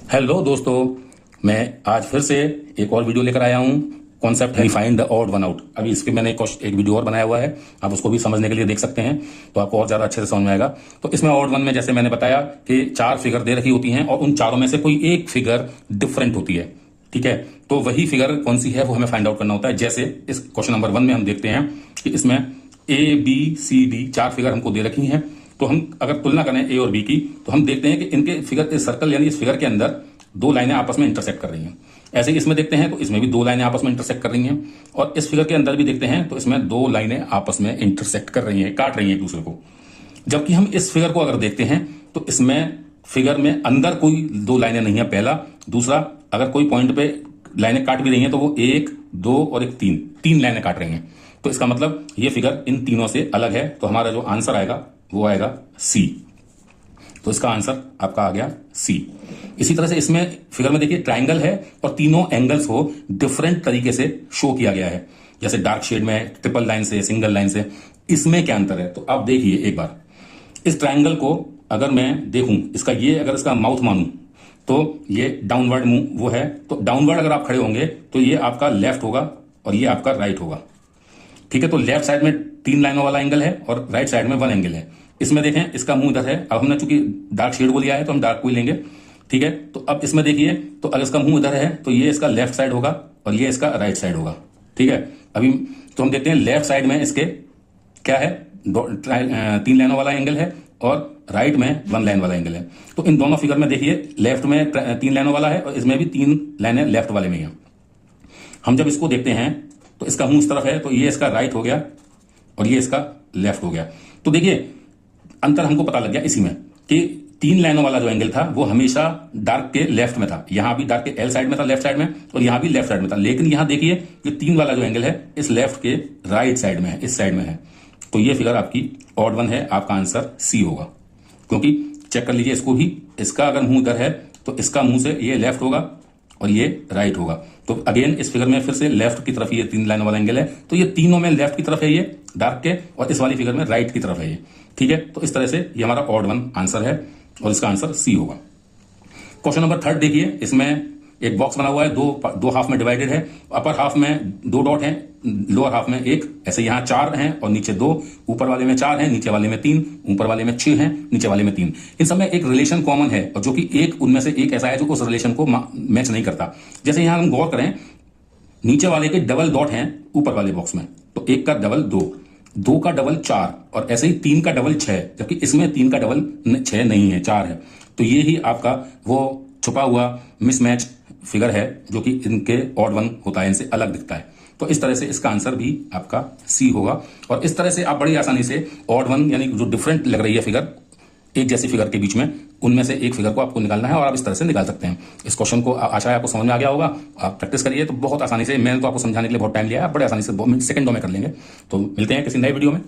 Hello दोस्तों, मैं आज फिर से एक और वीडियो लेकर आया हूं। कॉन्सेप्ट है find the odd one out. अभी इसके मैंने एक वीडियो और बनाया हुआ है, आप उसको भी समझने के लिए देख सकते हैं, तो आपको और ज्यादा अच्छे से समझ में आएगा। तो इसमें ऑड वन में जैसे मैंने बताया कि 4 फिगर दे रखी होती हैं और उन चारों में से कोई एक फिगर डिफरेंट होती है। ठीक है, तो वही फिगर कौन सी है वो हमें फाइंड आउट करना होता है। जैसे इस क्वेश्चन नंबर 1 में हम देखते हैं कि इसमें ABCD 4 फिगर हमको दे रखी हैं। तो हम अगर तुलना करें ए और बी की, तो हम देखते हैं कि इनके फिगर, इस सर्कल यानी इस फिगर के अंदर 2 लाइनें आपस में इंटरसेक्ट कर रही हैं। ऐसे ही इसमें देखते हैं तो इसमें भी 2 लाइनें आपस में इंटरसेक्ट कर रही हैं, और इस फिगर के अंदर भी देखते हैं तो इसमें 2 लाइनें आपस में इंटरसेक्ट कर रही हैं, काट रही हैं एक दूसरे को। जबकि हम इस फिगर को अगर देखते हैं तो इसमें फिगर में अंदर कोई 2 लाइनें नहीं है, पहला। दूसरा, अगर कोई पॉइंट पे लाइनें काट भी रही हैं तो वो 1, 2 और एक 3 लाइनें काट रही हैं। तो इसका मतलब ये फिगर इन तीनों से अलग है। तो हमारा जो आंसर आएगा वो आएगा सी। तो इसका आंसर आपका आ गया सी। इसी तरह से इसमें फिगर में देखिए ट्रायंगल है और तीनों एंगल्स को डिफरेंट तरीके से शो किया गया है, जैसे डार्क शेड में, ट्रिपल लाइन से, सिंगल लाइन से। इसमें क्या अंतर है तो आप देखिए एक बार। इस ट्रायंगल को अगर मैं देखूं, इसका ये अगर इसका माउथ मानूं तो ये डाउनवर्ड मुंह वो है, तो डाउनवर्ड अगर आप खड़े होंगे तो ये आपका लेफ्ट होगा और ये आपका राइट होगा। ठीक है, तो लेफ्ट साइड में 3 लाइनों वाला एंगल है और राइट साइड में 1 एंगल है। इसमें देखें इसका मुंह इधर है। अब हमने चूंकि डार्क शेड को लिया है तो हम डार्क को ही लेंगे। ठीक है, तो अब इसमें देखिए, तो अगर इसका मुंह इधर है तो ये इसका लेफ्ट साइड होगा और ये इसका राइट साइड होगा। ठीक है, अभी तो हम देखते हैं लेफ्ट साइड में इसके क्या है, 3 लाइनों वाला एंगल है और राइट में 1 लाइन वाला एंगल है। तो इन दोनों फिगर में देखिए लेफ्ट में 3 लाइनों वाला है और इसमें भी 3 लाइनें लेफ्ट वाले में है। हम जब इसको देखते हैं तो इसका मुंह इस तरफ है तो ये इसका राइट हो गया और ये इसका लेफ्ट हो गया। तो देखिए अंतर हमको पता लग गया इसी में कि 3 लाइनों वाला जो एंगल था वो हमेशा डार्क के लेफ्ट में था। यहां भी डार्क के एल साइड में था, लेफ्ट साइड में, और यहां भी लेफ्ट साइड में था। लेकिन यहां देखिए कि 3 वाला जो एंगल है इस लेफ्ट के राइट साइड में है, इस साइड में है। तो ये फिगर आपकी ऑड वन है, आपका आंसर सी होगा। क्योंकि चेक कर लीजिए इसको भी, इसका अगर मुंह इधर है तो इसका मुंह से ये लेफ्ट होगा और ये राइट होगा। तो अगेन इस फिगर में फिर से लेफ्ट की तरफ ये 3 लाइन वाला एंगल है, तो ये तीनों में लेफ्ट की तरफ है ये डार्क के, और इस वाली फिगर में राइट की तरफ है ये। ठीक है, तो इस तरह से ये हमारा ऑड वन आंसर है और इसका आंसर सी होगा। क्वेश्चन नंबर 3 देखिए, इसमें एक बॉक्स बना हुआ है, दो हाफ में डिवाइडेड है। अपर हाफ में 2 डॉट हैं, लोअर हाफ में 1, ऐसे यहां 4 हैं और नीचे 2। ऊपर वाले में 4 हैं, नीचे वाले में 3, ऊपर वाले में 6 हैं, नीचे वाले में 3। इन सब में एक रिलेशन कॉमन है, और जो कि एक उनमें से एक ऐसा है जो उस रिलेशन को मैच नहीं करता। जैसे यहां हम गौर करें, नीचे वाले के डबल डॉट हैं ऊपर वाले बॉक्स में, तो 1 का डबल 2 का डबल 4, और ऐसे ही 3 का डबल 6, जबकि इसमें 3 का डबल 6 नहीं है, 4 है। तो ये ही आपका वो छुपा हुआ मिसमैच फिगर है जो कि इनके ऑड वन होता है, इनसे अलग दिखता है। तो इस तरह से इसका आंसर भी आपका सी होगा। और इस तरह से आप बड़ी आसानी से ऑड वन यानी जो डिफरेंट लग रही है फिगर एक जैसी फिगर के बीच में, उनमें से एक फिगर को आपको निकालना है और आप इस तरह से निकाल सकते हैं। इस क्वेश्चन को आशा है आपको समझ में आ गया होगा। आप प्रैक्टिस करिए तो बहुत आसानी से, मैंने तो आपको समझाने के लिए बहुत टाइम लिया है, आप बड़े आसानी से सेकंडों में कर लेंगे। तो मिलते हैं किसी नए वीडियो में।